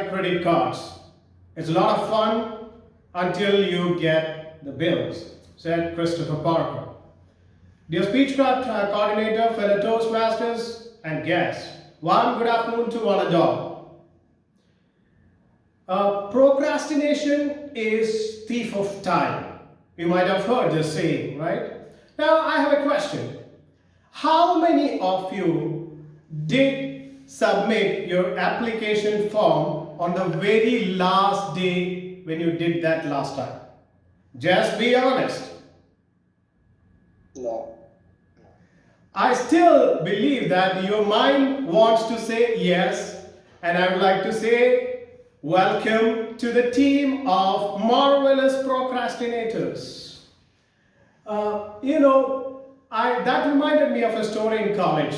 like credit cards. It's a lot of fun until you get the bills, said Christopher Parker. Dear speech coordinator, fellow Toastmasters, and guests, one good afternoon to one and all. Procrastination is thief of time. You might have heard this saying, right? Now I have a question. How many of you did submit your application form on the very last day when you did that last time? Just be honest. No. I still believe that your mind wants to say yes, and I would like to say welcome to the team of marvelous procrastinators. That reminded me of a story in college.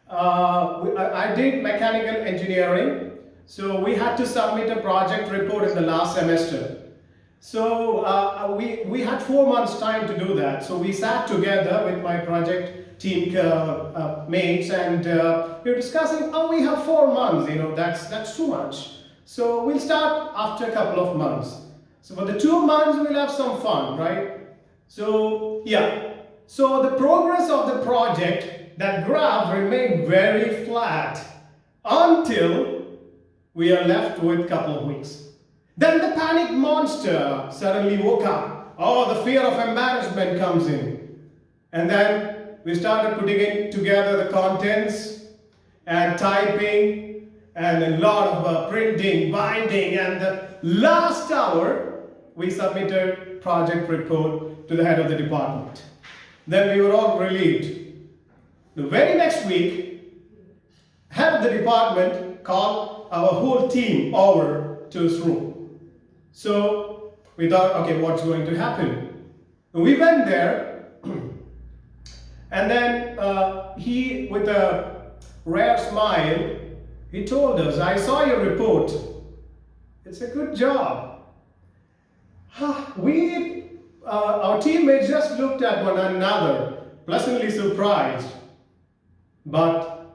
I did mechanical engineering, so we had to submit a project report in the last semester. So we had 4 months time to do that. So we sat together with my project team mates, and we were discussing, oh, we have 4 months, that's too much. So we'll start after a couple of months. So for the 2 months, we'll have some fun, right? So yeah, so the progress of the project, that graph remained very flat until we are left with a couple of weeks. Then the panic monster suddenly woke up. Oh, the fear of embarrassment comes in. And then we started putting together the contents and typing and a lot of printing, binding, and the last hour we submitted project report to the head of the department. Then we were all relieved. The very next week, head of the department called our whole team over to his room. So we thought, okay, what's going to happen? We went there, and then he, with a rare smile, he told us, I saw your report. It's a good job. Our teammates just looked at one another, pleasantly surprised. But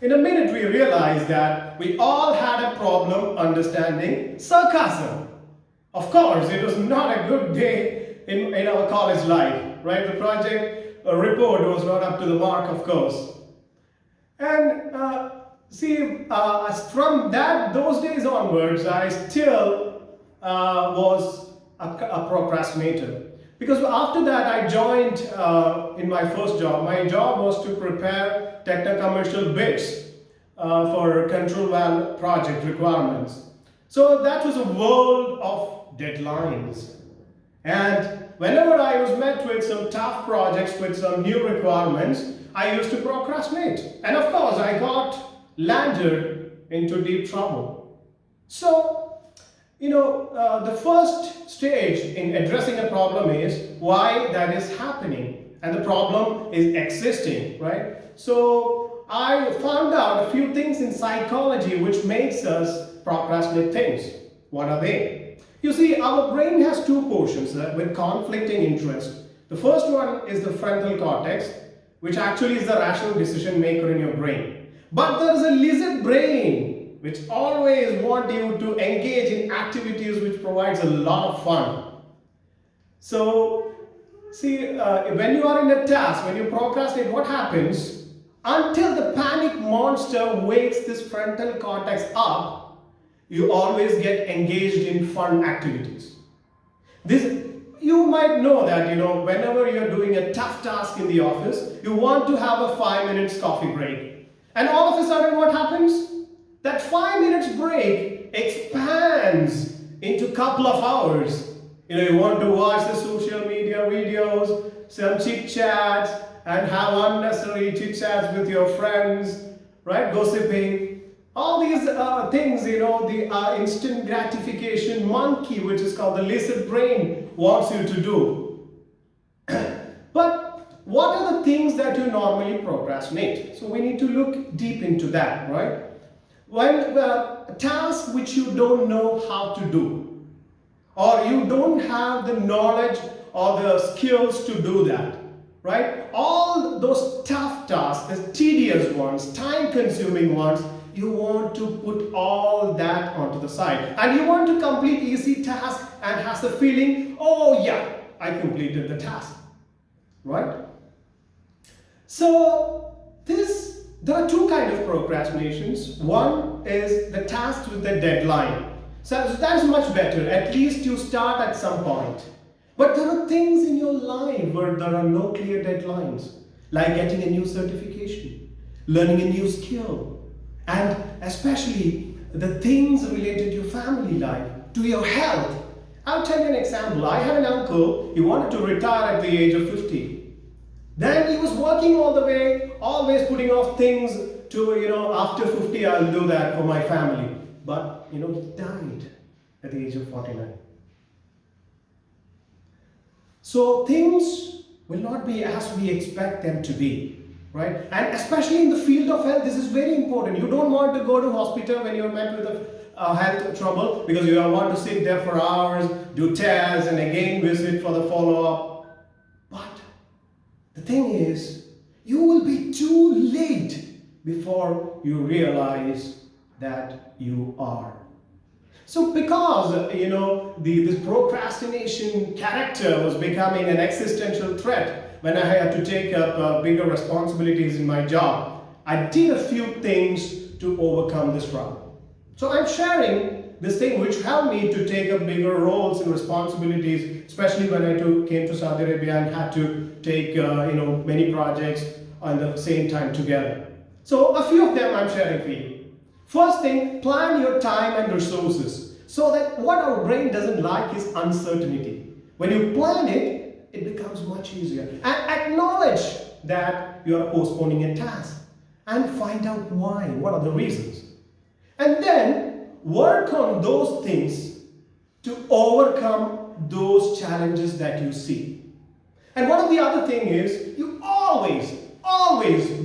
in a minute we realized that we all had a problem understanding sarcasm. Of course, it was not a good day in our college life, right? The project report was not up to the mark, of course. And from those days onwards, I still was a procrastinator. Because after that, I joined in my first job. My job was to prepare techno-commercial bids for control valve project requirements. So that was a world of deadlines. And whenever I was met with some tough projects with some new requirements, I used to procrastinate. And of course, I got landed into deep trouble. So, the first stage in addressing a problem is why that is happening. And the problem is existing, right? So I found out a few things in psychology which makes us procrastinate things. What are they? You see, our brain has two portions with conflicting interests. The first one is the frontal cortex, which actually is the rational decision maker in your brain. But there is a lizard brain, which always want you to engage in activities which provides a lot of fun. So, when you are in a task, when you procrastinate, what happens? Until the panic monster wakes this frontal cortex up, you always get engaged in fun activities. You might know that, whenever you're doing a tough task in the office, you want to have a 5 minutes coffee break. And all of a sudden, what happens? That 5 minutes break expands into a couple of hours. You want to watch the social media videos, some chit chats, and have unnecessary chit chats with your friends, right? Gossiping. All these things, the instant gratification monkey, which is called the lizard brain, wants you to do. But what are the things that you normally procrastinate? So we need to look deep into that, right? When a task which you don't know how to do, or you don't have the knowledge or the skills to do that, right? All those tough tasks, the tedious ones, time-consuming ones, you want to put all that onto the side. And you want to complete easy task and has the feeling, oh yeah, I completed the task. Right? So there are two kinds of procrastinations. One is the task with the deadline. So that is much better. At least you start at some point. But there are things in your life where there are no clear deadlines, like getting a new certification, learning a new skill, and especially the things related to your family life, to your health. I'll tell you an example. I had an uncle, he wanted to retire at the age of 50. Then he was working all the way, always putting off things to, after 50 I'll do that for my family. But, he died at the age of 49. So things will not be as we expect them to be, right? And especially in the field of health, this is very important. You don't want to go to hospital when you're met with a health trouble because you don't want to sit there for hours, do tests, and again visit for the follow-up. But the thing is, you will be too late before you realize that you are. So because, this procrastination character was becoming an existential threat when I had to take up bigger responsibilities in my job, I did a few things to overcome this problem. So I'm sharing this thing which helped me to take up bigger roles and responsibilities, especially when I came to Saudi Arabia and had to take, many projects at the same time together. So a few of them I'm sharing for you. First thing, plan your time and resources so that what our brain doesn't like is uncertainty. When you plan it, it becomes much easier. And acknowledge that you are postponing a task and find out why, what are the reasons. And then work on those things to overcome those challenges that you see. And one of the other thing is, you always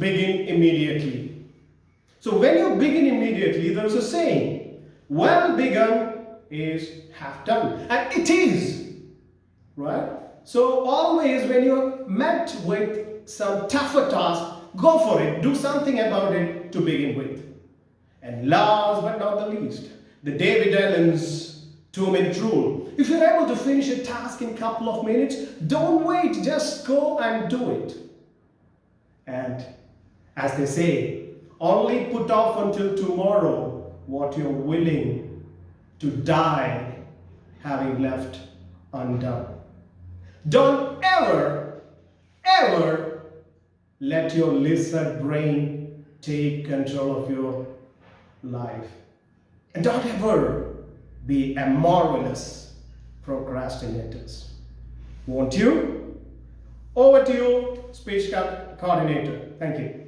begin immediately. So when you begin immediately, there's a saying, well begun is half done. And it is, right? So always when you're met with some tougher task, go for it. Do something about it to begin with. And last but not the least, the David Allen's 2-minute rule. If you're able to finish a task in a couple of minutes, don't wait, just go and do it. And as they say, only put off until tomorrow what you're willing to die having left undone. Don't ever let your lizard brain take control of your life. And don't ever be a marvelous procrastinators. Won't you? Over to you, speech coordinator. Thank you.